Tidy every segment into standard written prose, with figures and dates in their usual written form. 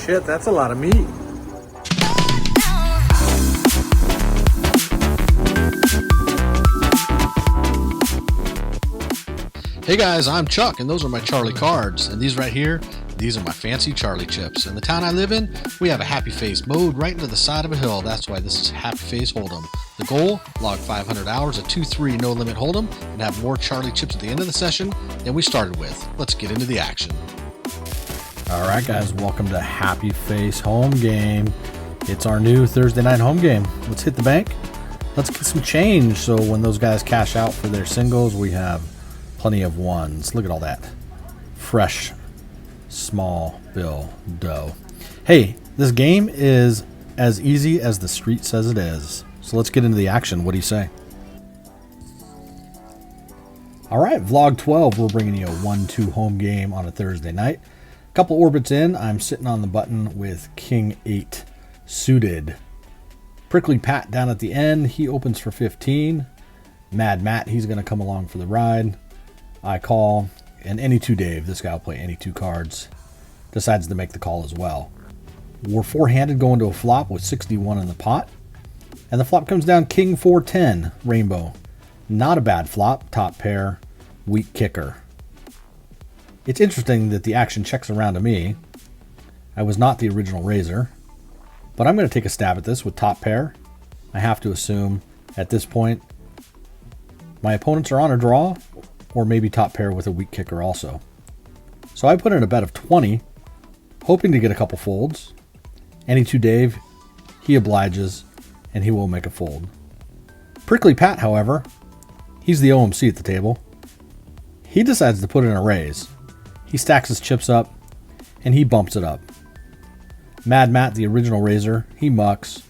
shit, that's a lot of meat. Hey guys, I'm Chuck, and those are my Charlie cards. And these right here, these are my fancy Charlie chips. In the town I live in, we have a happy face mowed right into the side of a hill. That's why this is Happy Face Holdem. The goal, log 500 hours of 2-3 no limit Holdem and have more Charlie chips at the end of the session than we started with. Let's get into the action. All right, guys, welcome to Happy Face Home Game. It's our new Thursday night home game. Let's hit the bank. Let's get some change. So when those guys cash out for their singles, we have plenty of ones. Look at all that fresh small bill dough. Hey, this game is as easy as the street says it is. So let's get into the action. What do you say? All right, vlog 12. We're bringing you a 1-2 home game on a Thursday night. A couple orbits in. I'm sitting on the button with King 8 suited. Prickly Pat down at the end. He opens for 15. Mad Matt, he's going to come along for the ride. I call, and any two Dave, this guy will play any two cards, decides to make the call as well. We're four-handed going to a flop with 61 in the pot, and the flop comes down King 410, Rainbow. Not a bad flop, top pair, weak kicker. It's interesting that the action checks around to me. I was not the original raiser, but I'm going to take a stab at this with top pair. I have to assume at this point my opponents are on a draw, or maybe top pair with a weak kicker also. So I put in a bet of 20, hoping to get a couple folds. Any two Dave, he obliges, and he will make a fold. Prickly Pat, however, he's the OMC at the table. He decides to put in a raise. He stacks his chips up, and he bumps it up. Mad Matt, the original raiser, he mucks.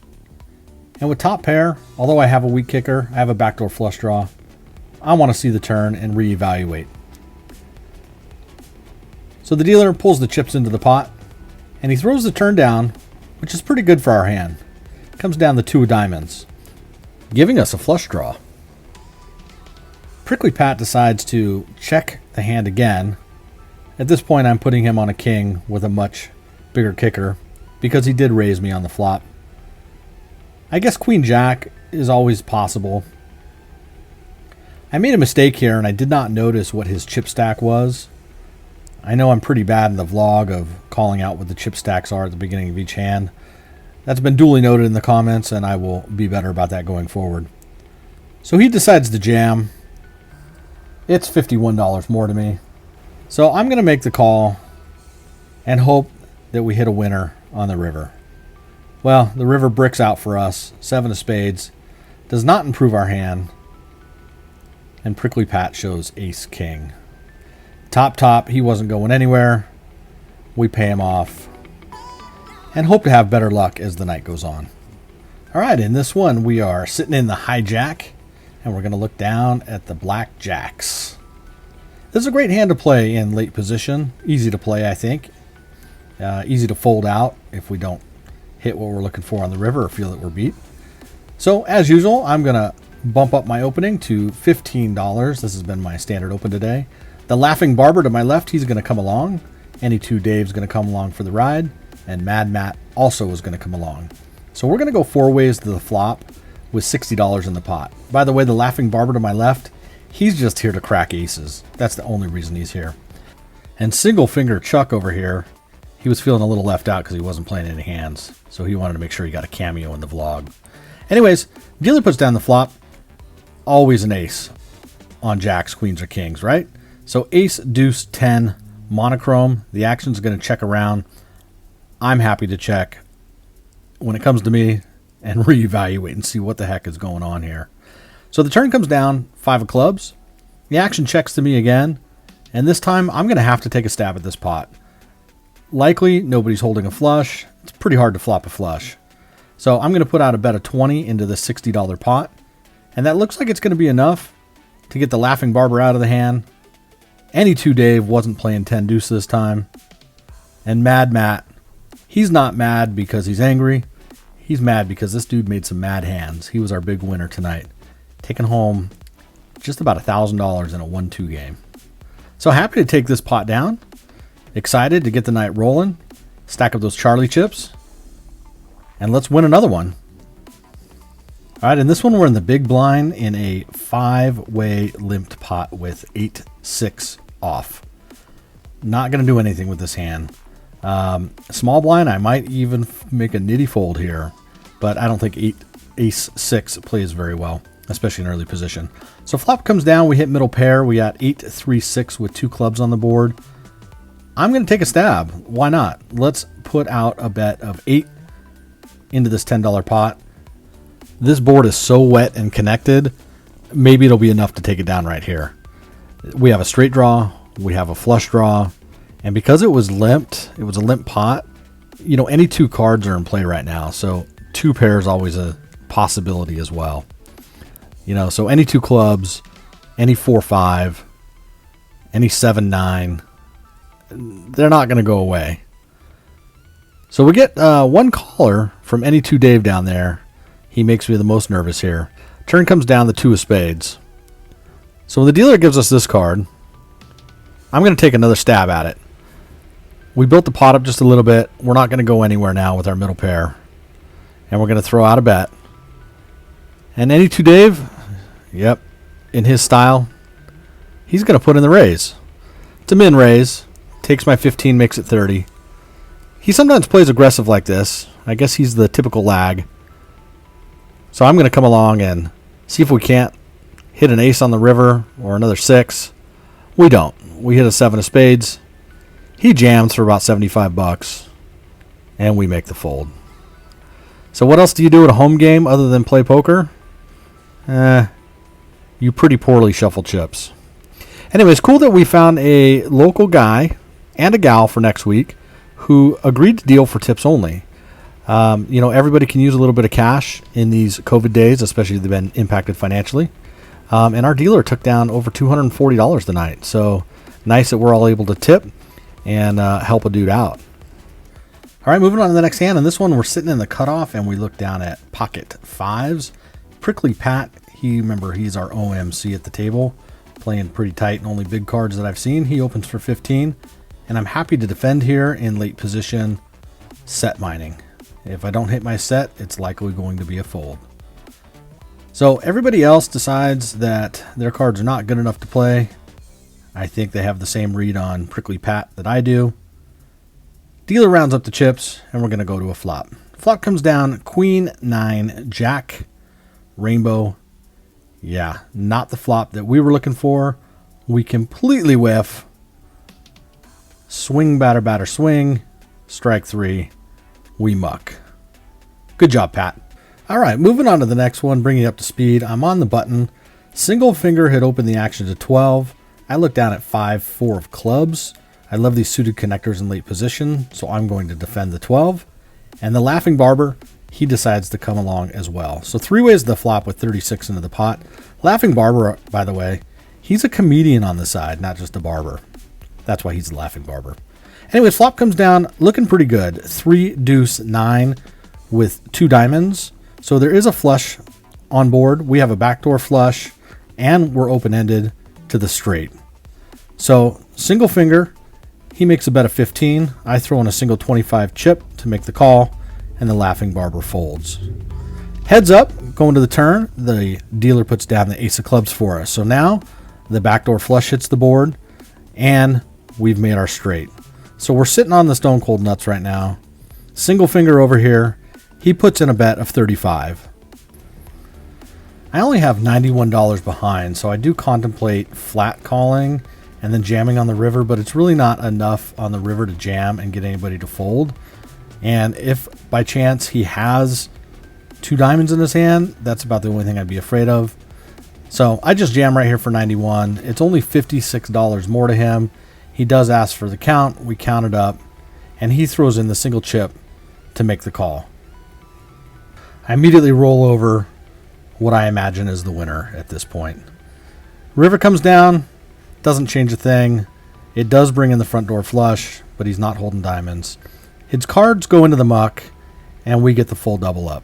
And with top pair, although I have a weak kicker, I have a backdoor flush draw, I want to see the turn and reevaluate. So the dealer pulls the chips into the pot, and he throws the turn down, which is pretty good for our hand. Comes down the 2 of diamonds, giving us a flush draw. Prickly Pat decides to check the hand again. At this point, I'm putting him on a king with a much bigger kicker, because he did raise me on the flop. I guess Queen Jack is always possible. I made a mistake here, and I did not notice what his chip stack was. I know I'm pretty bad in the vlog of calling out what the chip stacks are at the beginning of each hand. That's been duly noted in the comments, and I will be better about that going forward. So he decides to jam. It's $51 more to me. So I'm going to make the call and hope that we hit a winner on the river. Well, the river bricks out for us. 7 of spades. Does not improve our hand. And Prickly Pat shows ace king. Top, he wasn't going anywhere. We pay him off and hope to have better luck as the night goes on. All right, in this one, we are sitting in the hijack, and we're going to look down at the black jacks. This is a great hand to play in late position. Easy to play, I think. Easy to fold out if we don't hit what we're looking for on the river or feel that we're beat. So, as usual, I'm going to bump up my opening to $15. This has been my standard open today. The Laughing Barber to my left, he's going to come along. Any two Dave's going to come along for the ride. And Mad Matt also is going to come along. So we're going to go 4 ways to the flop with $60 in the pot. By the way, the Laughing Barber to my left, he's just here to crack aces. That's the only reason he's here. And Single Finger Chuck over here, he was feeling a little left out because he wasn't playing any hands. So he wanted to make sure he got a cameo in the vlog. Anyways, dealer puts down the flop. Always an ace on jacks, queens, or kings, right? So ace, deuce, 10, monochrome. The action's going to check around. I'm happy to check when it comes to me and reevaluate and see what the heck is going on here. So the turn comes down, 5 of clubs. The action checks to me again, and this time I'm going to have to take a stab at this pot. Likely, nobody's holding a flush. It's pretty hard to flop a flush. So I'm going to put out a bet of 20 into the $60 pot. And that looks like it's going to be enough to get the Laughing Barber out of the hand. Any two Dave wasn't playing 10 deuce this time. And Mad Matt, he's not mad because he's angry. He's mad because this dude made some mad hands. He was our big winner tonight. Taking home just about $1,000 in a 1-2 game. So happy to take this pot down. Excited to get the night rolling. Stack up those Charlie chips. And let's win another one. All right, in this one, we're in the big blind in a 5-way limped pot with 8-6 off. Not going to do anything with this hand. Small blind, I might even make a nitty fold here, but I don't think ace-6 plays very well, especially in early position. So flop comes down, we hit middle pair. We got 8-3-6 with 2 clubs on the board. I'm going to take a stab. Why not? Let's put out a bet of 8 into this $10 pot. This board is so wet and connected, maybe it'll be enough to take it down right here. We have a straight draw, we have a flush draw, and because it was limped, it was a limp pot, you know, any 2 cards are in play right now, so 2 pairs always a possibility as well. You know, so any 2 clubs, any 4-5, any 7-9, they're not going to go away. So we get 1 caller from any 2 Dave down there. He makes me the most nervous here. Turn comes down, the 2 of spades. So when the dealer gives us this card, I'm going to take another stab at it. We built the pot up just a little bit. We're not going to go anywhere now with our middle pair. And we're going to throw out a bet. And any 2 Dave, yep, in his style, he's going to put in the raise. It's a min raise. Takes my 15, makes it 30. He sometimes plays aggressive like this. I guess he's the typical lag. So I'm going to come along and see if we can't hit an ace on the river or another 6. We don't. We hit a 7 of spades. He jams for about 75 bucks. And we make the fold. So what else do you do at a home game other than play poker? You pretty poorly shuffle chips. Anyways, cool that we found a local guy and a gal for next week who agreed to deal for tips only. You know, everybody can use a little bit of cash in these COVID days, especially if they've been impacted financially. And our dealer took down over $240 tonight. So nice that we're all able to tip and help a dude out. All right, moving on to the next hand. And this one, we're sitting in the cutoff and we look down at pocket 5s. Prickly Pat, remember, he's our OMC at the table, playing pretty tight and only big cards that I've seen. He opens for 15. And I'm happy to defend here in late position, set mining. If I don't hit my set, it's likely going to be a fold. So everybody else decides that their cards are not good enough to play. I think they have the same read on Prickly Pat that I do. Dealer rounds up the chips, and we're going to go to a flop. Flop comes down, Queen, 9, Jack, Rainbow. Yeah, not the flop that we were looking for. We completely whiff. Swing, batter, batter, swing. Strike 3. We muck. Good job, Pat. All right, moving on to the next one, bringing you up to speed. I'm on the button. Single finger had opened the action to 12. I look down at 5, 4 of clubs. I love these suited connectors in late position, so I'm going to defend the 12. And the Laughing Barber, he decides to come along as well. So 3 ways to the flop with 36 into the pot. Laughing Barber, by the way, he's a comedian on the side, not just a barber. That's why he's the Laughing Barber. Anyways, flop comes down looking pretty good. 3, deuce, 9 with 2 diamonds. So there is a flush on board. We have a backdoor flush and we're open-ended to the straight. So single finger, he makes a bet of 15. I throw in a single 25 chip to make the call and the Laughing Barber folds. Heads up, going to the turn, the dealer puts down the ace of clubs for us. So now the backdoor flush hits the board and we've made our straight. So we're sitting on the stone cold nuts right now. Single finger over here. He puts in a bet of 35. I only have $91 behind, so I do contemplate flat calling and then jamming on the river, but it's really not enough on the river to jam and get anybody to fold. And if by chance he has 2 diamonds in his hand, that's about the only thing I'd be afraid of. So I just jam right here for 91. It's only $56 more to him. He does ask for the count. We count it up, and he throws in the single chip to make the call. I immediately roll over what I imagine is the winner at this point. River comes down, doesn't change a thing. It does bring in the front door flush, but he's not holding diamonds. His cards go into the muck, and we get the full double up.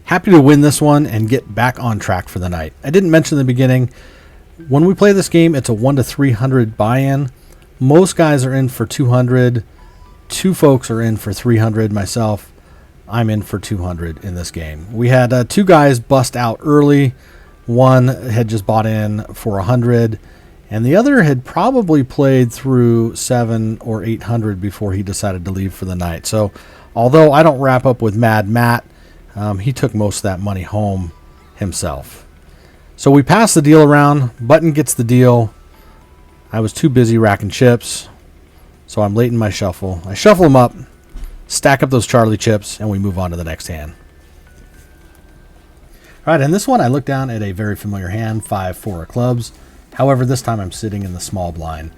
Happy to win this one and get back on track for the night. I didn't mention in the beginning, when we play this game, it's a 1 to 300 buy-in. Most guys are in for 200, two folks are in for 300. Myself, I'm in for 200 in this game. We had two guys bust out early. One had just bought in for 100, and the other had probably played through 700 or 800 before he decided to leave for the night. So although I don't wrap up with Mad Matt, he took most of that money home himself. So we pass the deal around. Button gets the deal. I was too busy racking chips, so I'm late in my shuffle. I shuffle them up, stack up those Charlie chips, and we move on to the next hand. All right, in this one, I look down at a very familiar hand, 5-4 of clubs. However, this time I'm sitting in the small blind.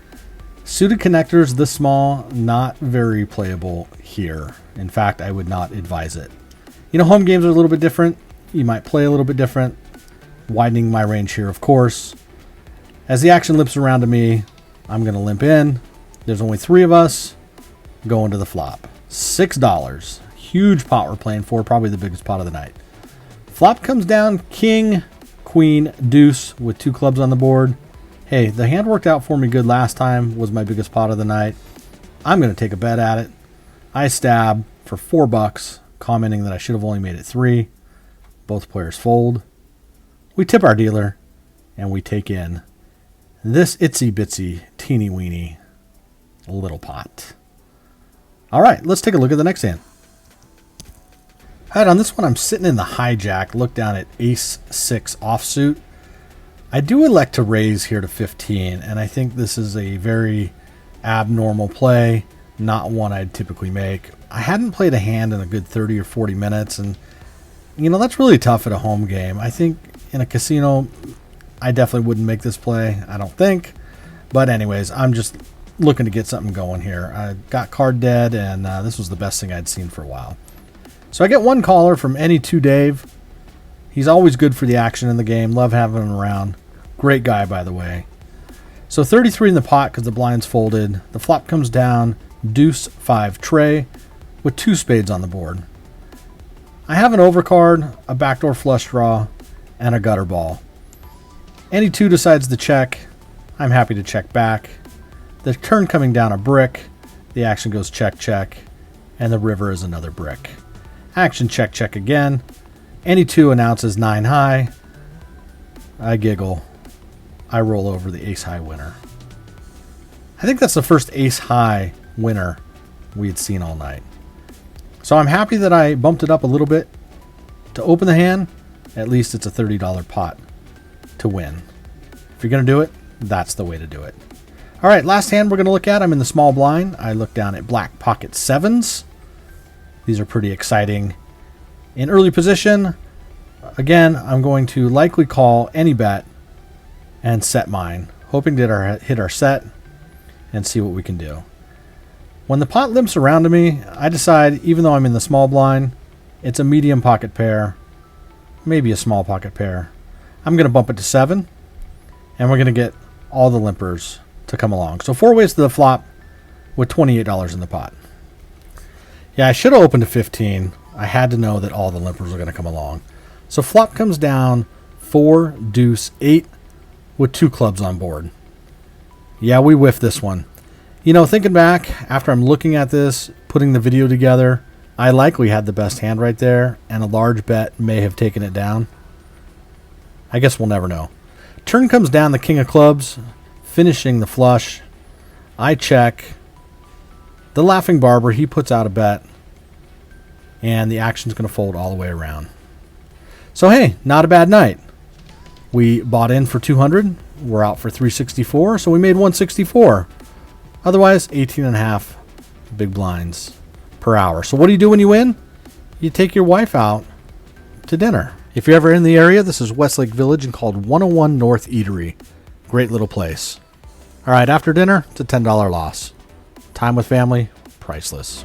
Suited connectors this small, not very playable here. In fact, I would not advise it. You know, home games are a little bit different. You might play a little bit different. Widening my range here, of course. As the action limps around to me, I'm going to limp in. There's only 3 of us going to the flop. $6. Huge pot we're playing for, probably the biggest pot of the night. Flop comes down king, queen, deuce with 2 clubs on the board. Hey, the hand worked out for me good last time, was my biggest pot of the night. I'm going to take a bet at it. I stab for $4, commenting that I should have only made it 3. Both players fold. We tip our dealer, and we take in this itsy bitsy, teeny weeny little pot. All right, let's take a look at the next hand. All right, on this one, I'm sitting in the hijack, look down at ace-6 offsuit. I do elect to raise here to 15, and I think this is a very abnormal play, not one I'd typically make. I hadn't played a hand in a good 30 or 40 minutes, and, you know, that's really tough at a home game. I think in a casino, I definitely wouldn't make this play, I don't think. But anyways, I'm just looking to get something going here. I got card dead, and this was the best thing I'd seen for a while. So I get one caller from Any2 Dave. He's always good for the action in the game. Love having him around. Great guy, by the way. So 33 in the pot because the blind's folded. The flop comes down, deuce 5 tray with 2 spades on the board. I have an overcard, a backdoor flush draw, and a gutter ball. Any2 decides to check. I'm happy to check back. The turn coming down a brick. The action goes check, check, and the river is another brick. Action check, check again. Any2 announces 9 high. I giggle. I roll over the ace high winner. I think that's the first ace high winner we had seen all night. So I'm happy that I bumped it up a little bit to open the hand. At least it's a $30 pot to win. If you're going to do it, that's the way to do it. All right, last hand we're going to look at. I'm in the small blind. I look down at black pocket 7s. These are pretty exciting. In early position, again, I'm going to likely call any bet and set mine, hoping to hit our set and see what we can do. When the pot limps around to me, I decide, even though I'm in the small blind, it's a medium pocket pair, maybe a small pocket pair. I'm going to bump it to 7, and we're going to get all the limpers to come along. So 4 ways to the flop with $28 in the pot. Yeah, I should have opened to 15. I had to know that all the limpers were going to come along. So flop comes down 4, deuce, 8 with 2 clubs on board. Yeah, we whiffed this one. You know, thinking back, after I'm looking at this, putting the video together, I likely had the best hand right there, and a large bet may have taken it down. I guess we'll never know. Turn comes down the king of clubs, finishing the flush. I check. The laughing barber, he puts out a bet, and the action's going to fold all the way around. So hey, not a bad night. We bought in for 200. We're out for 364, so we made 164. Otherwise, 18.5 big blinds per hour. So what do you do when you win? You take your wife out to dinner. If you're ever in the area, this is Westlake Village and called 101 North Eatery. Great little place. All right, after dinner, it's a $10 loss. Time with family, priceless.